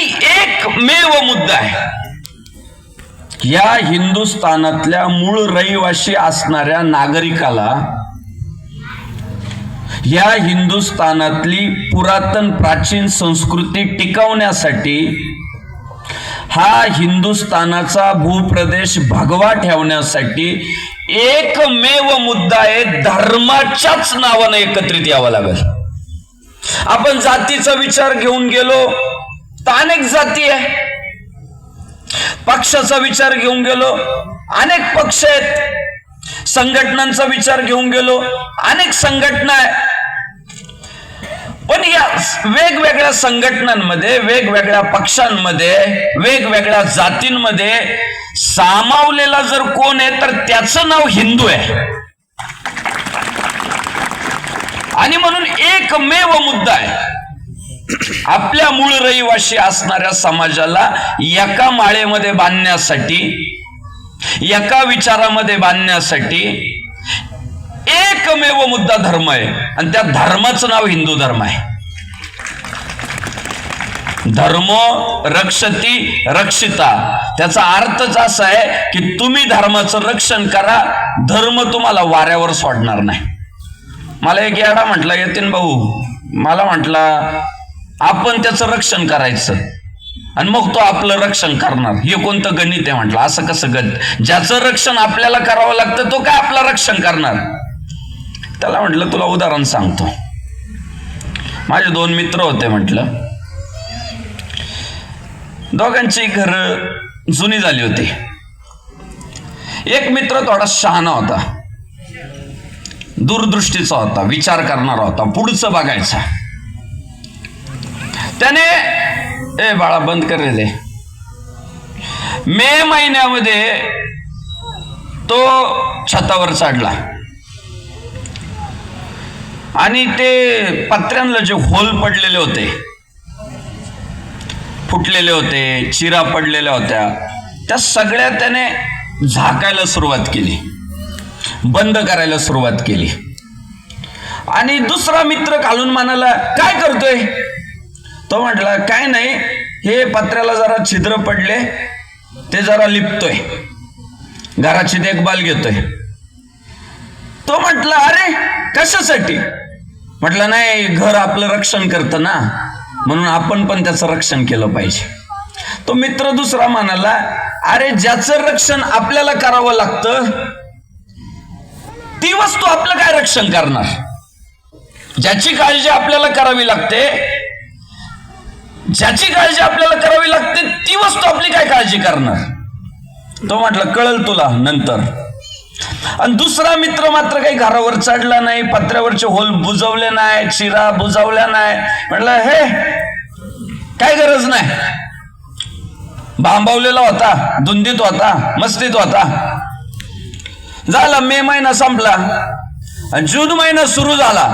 आणि एकमेव मुद्दा आहे, या हिंदुस्थानातल्या मूळ रहिवासी असणाऱ्या नागरिकाला या हिंदुस्थानातली पुरातन प्राचीन संस्कृती टिकवण्यासाठी, हा हिंदुस्थानाचा भूप्रदेश भगवा ठेवण्यासाठी एकमेव मुद्दा आहे, धर्माच्याच नावानं एकत्रित यावं लागेल. आपण जातीचा विचार घेऊन गेलो तर अनेक जाती आहे, पक्षाचा विचार घेऊन गेलो अनेक पक्ष आहेत, संघटनांचा विचार घेऊन गेलो अनेक संघटना आहे. पण या वेगवेगळ्या संघटनांमध्ये, वेगवेगळ्या पक्षांमध्ये, वेगवेगळ्या जातींमध्ये सामावलेला जर कोण आहे तर त्याचं नाव हिंदू आहे. आणि म्हणून एकमेव मुद्दा आहे, आपल्या मूळ रहिवासी असणाऱ्या समाजाला एका माळेमध्ये बांधण्यासाठी, एका विचारामध्ये बांधण्यासाठी एकमेव मुद्दा धर्म आहे. आणि त्या धर्माचं नाव हिंदू धर्म आहे. धर्मो रक्षती रक्षिता, त्याचा अर्थच असा आहे की तुम्ही धर्माचं रक्षण करा, धर्म तुम्हाला वाऱ्यावर सोडणार नाही. मला एक येडा म्हटला, यतीन भाऊ मला म्हटला आपण त्याचं रक्षण करायचं आणि मग तो आपलं रक्षण करणार, हे कोणतं गणित आहे म्हटलं. असं कसं गणित, ज्याचं रक्षण आपल्याला करावं लागतं तो काय आपलं रक्षण करणार. त्याला म्हटलं तुला उदाहरण सांगतो. माझे दोन मित्र होते, म्हटलं दोघांची घर जुनी झाली होती. एक मित्र थोडा शहाणा होता, दूरदृष्टीचा होता, विचार करणारा होता, पुढचं बघायचा. त्याने बाळा बंद कर रे, मे महिन्यामध्ये तो छतावर चढला आणि ते पत्र्यांना जे होल पडलेले होते, फुटलेले होते, चिरा पडलेल्या होत्या, त्या सगळ्या त्याने झाकायला सुरुवात केली, बंद करायला सुरुवात केली. आणि दुसरा मित्र खालून म्हणाला काय करतोय. तो म्हटला काय नाही, हे पत्र्याला जरा छिद्र पडले ते जरा लिपतोय, घराची देखभाल घेतोय. तो म्हटला अरे कशासाठी. म्हटलं नाही, घर आपलं रक्षण करतं ना, म्हणून आपण पण त्याचं रक्षण केलं पाहिजे. तो मित्र दुसरा म्हणाला अरे ज्याचं रक्षण आपल्याला करावं लागतं ती वस्तू आपलं काय रक्षण करणार. ज्याची काळजी आपल्याला करावी लागते, ज्याची काळजी आपल्याला करावी लागते ती वस्तू आपली काय काळजी करणार. तो म्हटलं कळल तुला नंतर. आणि दुसरा मित्र मात्र काही घरावर चढला नाही, पत्र्यावरचे होल बुजवले नाही, चिरा बुजवल्या नाही. म्हटलं हे काय गरज नाही, भांबावलेला होता, धुंदीत होता, मस्तीत होता. झाला मे महिना संपला आणि जून महिना सुरू झाला.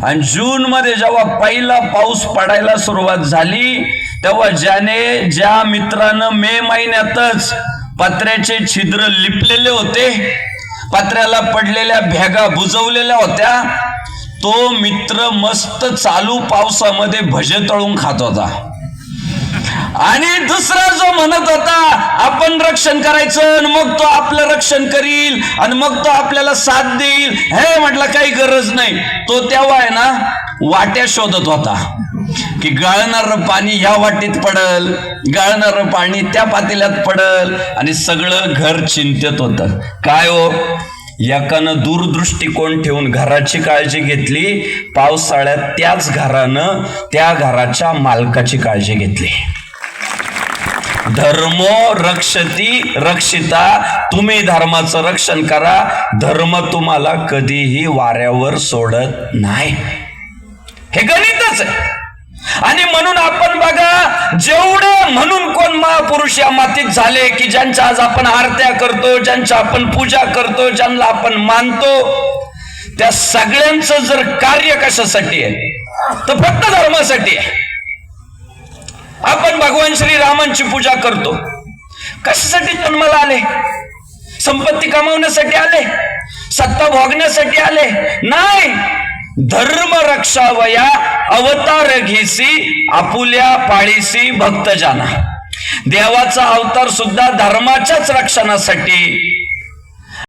आणि जून मध्ये जेव्हा पहिला पाऊस पडायला सुरुवात झाली तेव्हा ज्या मित्रानं मे महिन्यातच पत्र्याचे छिद्र लिपलेले होते, पत्र्याला पडलेल्या भेगा बुजवलेल्या होत्या, तो मित्र मस्त चालू पावसामध्ये भजे तळून खात होता. आणि दुसरा जो म्हणत होता आपण रक्षण करायचं आणि मग तो आपलं रक्षण करील आणि मग तो आपल्याला साथ देईल, हे म्हटलं काही गरज नाही. तो तेव्हा आहे ना वाट्या शोधत होता की गळणारं पाणी ह्या वाटीत पडल, गळणारं पाणी त्या पातेल्यात पडल, आणि सगळं घर चिंतेत होतं. काय हो, एकानं दूरदृष्टिकोन ठेवून घराची काळजी घेतली, पावसाळ्यात त्याच घरानं त्या घराच्या मालकाची काळजी घेतली. धर्मो रक्षती रक्षिता, तुम्ही धर्माचं रक्षण करा, धर्म तुम्हाला कधीही वाऱ्यावर सोडत नाही. हे गणितच आहे. आणि म्हणून आपण बघा, जेवढे म्हणून कोण महापुरुष या मातीत झाले की ज्यांच्या आज आपण आरत्या करतो, ज्यांच्या आपण पूजा करतो, ज्यांना आपण मानतो, त्या सगळ्यांचं जर कार्य कशासाठी आहे तर फक्त धर्मासाठी आहे. आपण भगवान श्रीरामांची पूजा करतो, कशासाठी जन्माला आले? संपत्ती कमावण्यासाठी आले? सत्ता भोगण्यासाठी आले? नाही. धर्म रक्षावया अवतार घेसी आपुल्या पाळीसी भक्त जाना. देवाचा अवतार सुद्धा धर्माच्याच रक्षणासाठी